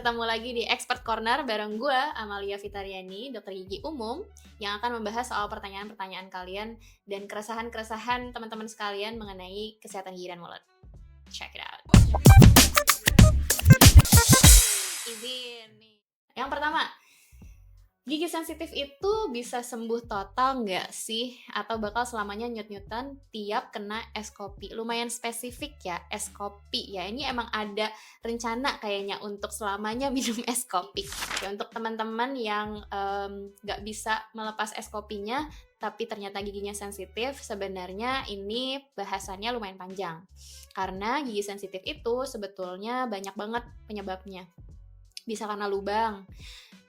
ketemu lagi di Expert Corner bareng gue, Amalia Fitariani, dokter gigi umum, yang akan membahas soal pertanyaan-pertanyaan kalian dan keresahan-keresahan teman-teman sekalian mengenai kesehatan gigi dan mulut. Check it out. Izin nih. Yang pertama, gigi sensitif itu bisa sembuh total nggak sih? Atau bakal selamanya nyut-nyutan tiap kena es kopi? Lumayan spesifik ya, es kopi ya. Ini emang ada rencana kayaknya untuk selamanya minum es kopi. Ya, untuk teman-teman yang nggak bisa melepas es kopinya, tapi ternyata giginya sensitif, sebenarnya ini bahasannya lumayan panjang. Karena gigi sensitif itu sebetulnya banyak banget penyebabnya. Bisa karena lubang.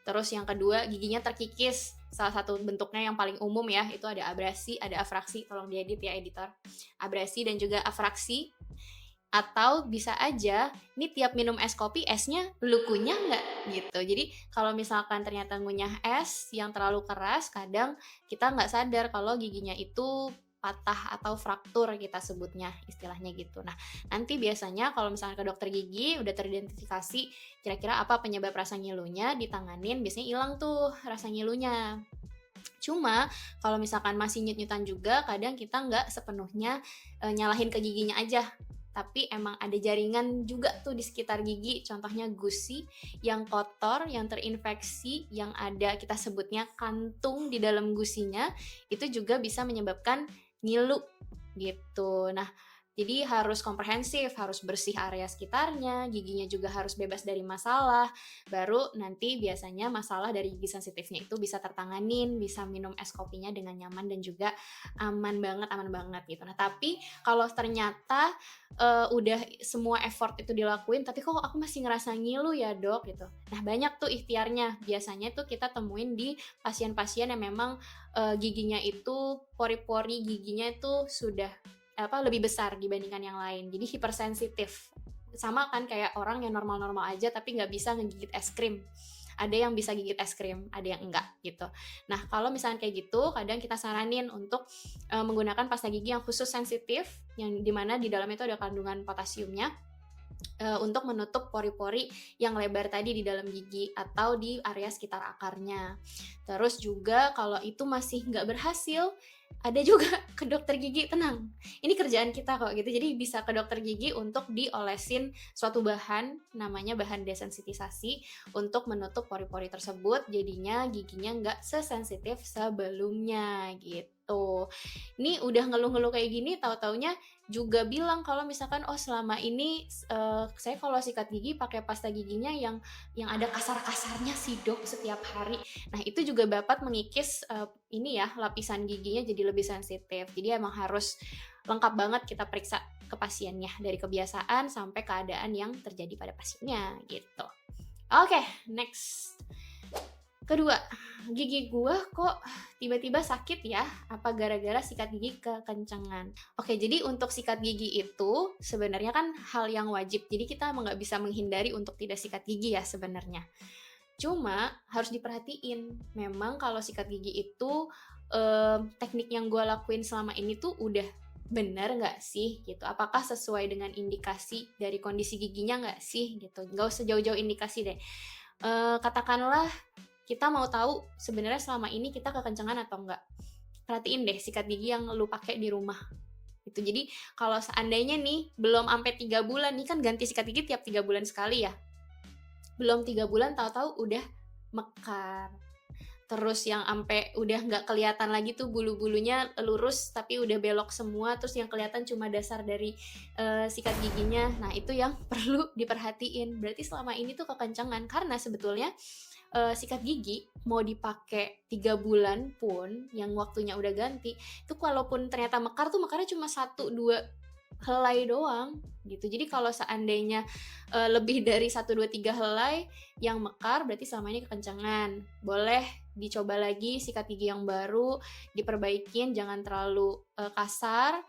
Terus yang kedua, giginya terkikis. Salah satu bentuknya yang paling umum ya, itu ada abrasi, ada afraksi. Tolong diedit ya editor. Abrasi dan juga afraksi. Atau bisa aja, nih tiap minum es kopi, esnya lu kunyah nggak gitu. Jadi kalau misalkan ternyata ngunyah es yang terlalu keras, kadang kita nggak sadar kalau giginya itu patah atau fraktur kita sebutnya, istilahnya gitu. Nah, nanti biasanya kalau misalnya ke dokter gigi udah teridentifikasi kira-kira apa penyebab rasa ngilunya, ditanganin, biasanya hilang tuh rasa ngilunya. Cuma kalau misalkan masih nyut-nyutan juga, kadang kita nggak sepenuhnya nyalahin ke giginya aja, tapi emang ada jaringan juga tuh di sekitar gigi, contohnya gusi yang kotor, yang terinfeksi, yang ada kita sebutnya kantung di dalam gusinya, itu juga bisa menyebabkan ngilu gitu. Nah, jadi harus komprehensif, harus bersih area sekitarnya, giginya juga harus bebas dari masalah, baru nanti biasanya masalah dari gigi sensitifnya itu bisa tertanganin, bisa minum es kopinya dengan nyaman dan juga aman banget gitu. Nah, tapi kalau ternyata udah semua effort itu dilakuin, tapi kok aku masih ngerasa ngilu ya dok gitu. Nah, banyak tuh ikhtiarnya, biasanya tuh kita temuin di pasien-pasien yang memang giginya itu, pori-pori giginya itu sudah lebih besar dibandingkan yang lain, jadi hipersensitif. Sama kan kayak orang yang normal-normal aja tapi nggak bisa ngegigit es krim. Ada yang bisa gigit es krim, ada yang enggak gitu. Nah, kalau misalnya kayak gitu, kadang kita saranin untuk menggunakan pasta gigi yang khusus sensitif, yang dimana di dalamnya itu ada kandungan potasiumnya, untuk menutup pori-pori yang lebar tadi di dalam gigi atau di area sekitar akarnya. Terus juga kalau itu masih nggak berhasil, ada juga ke dokter gigi, tenang, ini kerjaan kita kok gitu. Jadi bisa ke dokter gigi untuk diolesin suatu bahan, namanya bahan desensitisasi, untuk menutup pori-pori tersebut, jadinya giginya nggak sesensitif sebelumnya gitu. Ini udah ngeluh-ngeluh kayak gini, tahu-taunya juga bilang kalau misalkan selama ini saya kalau sikat gigi pakai pasta giginya yang ada kasar-kasarnya sih dok setiap hari. Nah, itu juga dapat mengikis ini ya, lapisan giginya jadi lebih sensitif. Jadi emang harus lengkap banget kita periksa ke pasiennya, dari kebiasaan sampai keadaan yang terjadi pada pasiennya gitu. Oke, next. Kedua, gigi gua kok tiba-tiba sakit ya? Apa gara-gara sikat gigi kekencengan? Oke, jadi untuk sikat gigi itu sebenarnya kan hal yang wajib. Jadi kita emang nggak bisa menghindari untuk tidak sikat gigi ya sebenarnya. Cuma harus diperhatiin. Memang kalau sikat gigi itu teknik yang gua lakuin selama ini tuh udah benar nggak sih gitu? Apakah sesuai dengan indikasi dari kondisi giginya nggak sih gitu? Nggak usah jauh-jauh indikasi deh. Katakanlah kita mau tahu sebenarnya selama ini kita kekencengan atau enggak. Perhatiin deh sikat gigi yang lu pakai di rumah. Itu jadi kalau seandainya nih belum sampai 3 bulan, nih kan ganti sikat gigi tiap 3 bulan sekali ya. Belum 3 bulan tahu-tahu udah mekar. Terus yang sampai udah nggak kelihatan lagi tuh bulu-bulunya lurus tapi udah belok semua, terus yang kelihatan cuma dasar dari sikat giginya. Nah, itu yang perlu diperhatiin. Berarti selama ini tuh kekencangan, karena sebetulnya sikat gigi mau dipakai 3 bulan pun yang waktunya udah ganti, itu kalaupun ternyata mekar tuh mekarnya cuma 1-2 helai doang gitu. Jadi kalau seandainya lebih dari 1, 2, 3 helai yang mekar, berarti selama ini kekencangan. Boleh dicoba lagi sikat gigi yang baru, diperbaikin, jangan terlalu kasar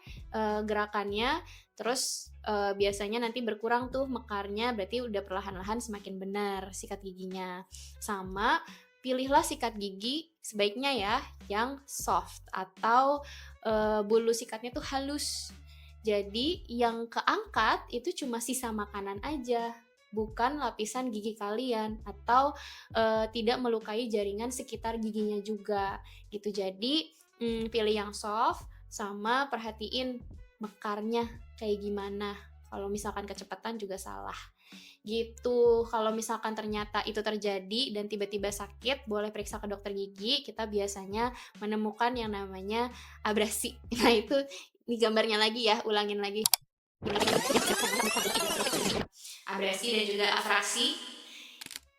gerakannya. Terus biasanya nanti berkurang tuh mekarnya, berarti udah perlahan-lahan semakin benar sikat giginya. Sama pilihlah sikat gigi sebaiknya ya yang soft atau bulu sikatnya tuh halus. Jadi yang keangkat itu cuma sisa makanan aja. bukan lapisan gigi kalian, atau tidak melukai jaringan sekitar giginya juga gitu. Jadi pilih yang soft, sama perhatiin mekarnya kayak gimana. Kalau misalkan kecepatan juga salah gitu. Kalau misalkan ternyata itu terjadi dan tiba-tiba sakit, boleh periksa ke dokter gigi. Kita biasanya menemukan yang namanya abrasi. Nah itu, ini gambarnya lagi ya, ulangin lagi. Abrasi dan juga afraksi.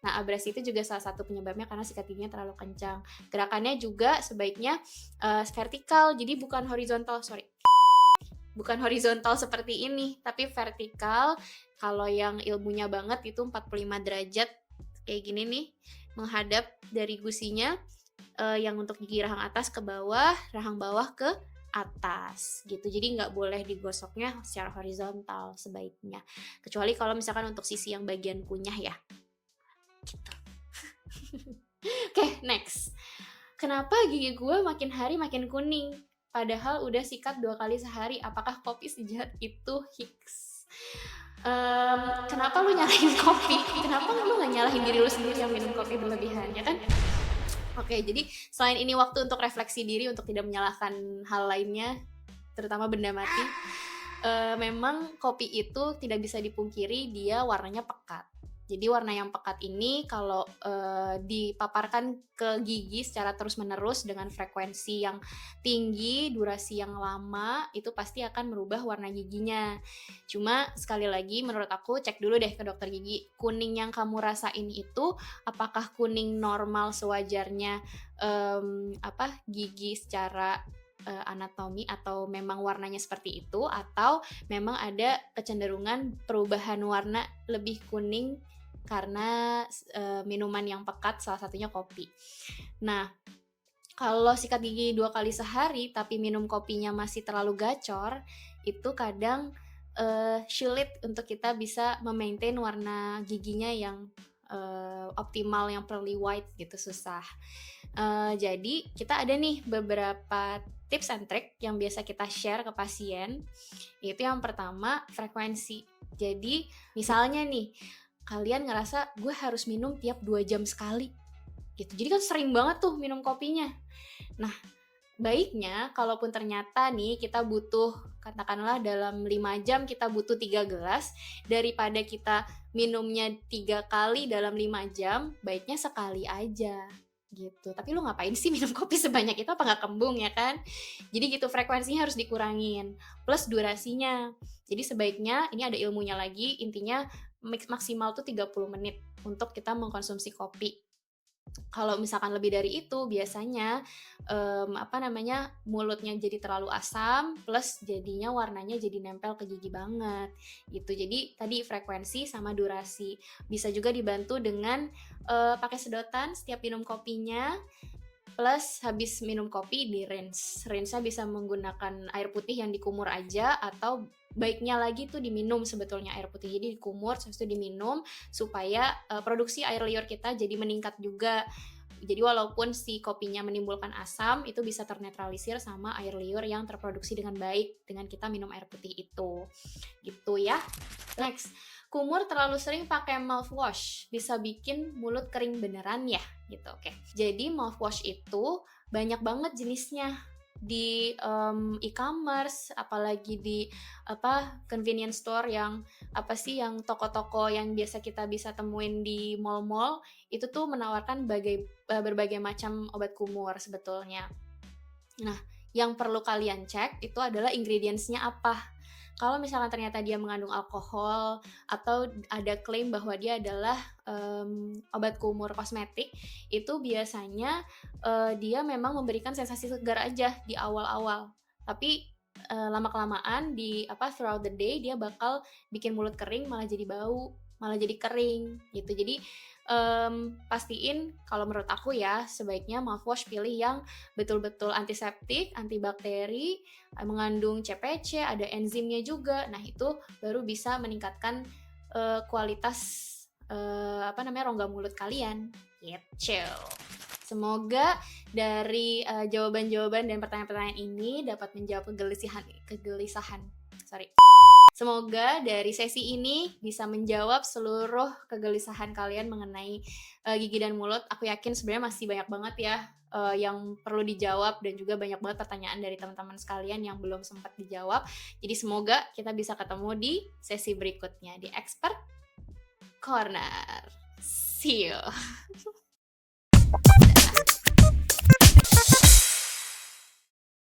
Nah, abrasi itu juga salah satu penyebabnya karena sikat giginya terlalu kencang. Gerakannya juga sebaiknya vertikal, jadi bukan horizontal, bukan horizontal seperti ini, tapi vertikal. Kalau yang ilmunya banget itu 45 derajat, kayak gini nih, menghadap dari gusinya, yang untuk gigi rahang atas ke bawah, rahang bawah ke atas gitu. Jadi nggak boleh digosoknya secara horizontal sebaiknya, kecuali kalau misalkan untuk sisi yang bagian kunyah ya gitu. Oke, next. Kenapa gigi gue makin hari makin kuning padahal udah sikat 2 kali sehari? Apakah kopi sejahat itu? Hiks. Kenapa lu nyalahin kopi? Kenapa lu gak nyalahin diri lu sendiri yang minum kopi berlebihan, ya kan? Oke, jadi selain ini waktu untuk refleksi diri, untuk tidak menyalahkan hal lainnya, terutama benda mati, memang kopi itu tidak bisa dipungkiri dia warnanya pekat. Jadi warna yang pekat ini kalau dipaparkan ke gigi secara terus-menerus dengan frekuensi yang tinggi, durasi yang lama, itu pasti akan merubah warna giginya. Cuma sekali lagi menurut aku cek dulu deh ke dokter gigi. Kuning yang kamu rasain itu apakah kuning normal sewajarnya gigi secara anatomi, atau memang warnanya seperti itu, atau memang ada kecenderungan perubahan warna lebih kuning karena minuman yang pekat, salah satunya kopi. Nah, kalau sikat gigi 2 kali sehari tapi minum kopinya masih terlalu gacor, itu kadang sulit untuk kita bisa memaintain warna giginya yang optimal, yang pearly white gitu, susah. Jadi kita ada nih beberapa tips and trick yang biasa kita share ke pasien. Itu yang pertama, frekuensi. Jadi misalnya nih, kalian ngerasa gue harus minum tiap 2 jam sekali gitu, jadi kan sering banget tuh minum kopinya. Nah, baiknya kalaupun ternyata nih kita butuh, katakanlah dalam 5 jam kita butuh 3 gelas, daripada kita minumnya 3 kali dalam 5 jam, baiknya sekali aja gitu. Tapi lu ngapain sih minum kopi sebanyak itu, apa gak kembung ya kan? Jadi gitu, frekuensinya harus dikurangin, plus durasinya. Jadi sebaiknya, ini ada ilmunya lagi, intinya maksimal tuh 30 menit untuk kita mengkonsumsi kopi. Kalau misalkan lebih dari itu, biasanya mulutnya jadi terlalu asam, plus jadinya warnanya jadi nempel ke gigi banget gitu. Jadi tadi frekuensi sama durasi. Bisa juga dibantu dengan pakai sedotan setiap minum kopinya, plus habis minum kopi di rinse. Rinse-nya bisa menggunakan air putih yang dikumur aja, atau baiknya lagi tuh diminum sebetulnya air putih. Jadi dikumur, terus itu diminum supaya produksi air liur kita jadi meningkat juga. Jadi walaupun si kopinya menimbulkan asam, itu bisa ternetralisir sama air liur yang terproduksi dengan baik dengan kita minum air putih itu. Gitu ya. Next, kumur terlalu sering pakai mouthwash bisa bikin mulut kering beneran ya gitu. Oke. Jadi mouthwash itu banyak banget jenisnya di e-commerce, apalagi di convenience store, yang toko-toko yang biasa kita bisa temuin di mall-mall, itu tuh menawarkan berbagai macam obat kumur sebetulnya. Nah, yang perlu kalian cek itu adalah ingredients-nya apa. Kalau misalkan ternyata dia mengandung alkohol, atau ada klaim bahwa dia adalah obat kumur kosmetik, itu biasanya dia memang memberikan sensasi segar aja di awal-awal. Tapi lama-kelamaan throughout the day dia bakal bikin mulut kering, malah jadi bau, malah jadi kering gitu. Jadi pastiin, kalau menurut aku ya, sebaiknya mouthwash pilih yang betul-betul antiseptik, antibakteri, mengandung CPC, ada enzimnya juga. Nah, itu baru bisa meningkatkan kualitas rongga mulut kalian. Gitu. Semoga dari jawaban-jawaban dan pertanyaan-pertanyaan ini dapat menjawab kegelisahan sorry. Semoga dari sesi ini bisa menjawab seluruh kegelisahan kalian mengenai gigi dan mulut. Aku yakin sebenarnya masih banyak banget ya yang perlu dijawab, dan juga banyak banget pertanyaan dari teman-teman sekalian yang belum sempat dijawab. Jadi semoga kita bisa ketemu di sesi berikutnya di Expert Corner. See you.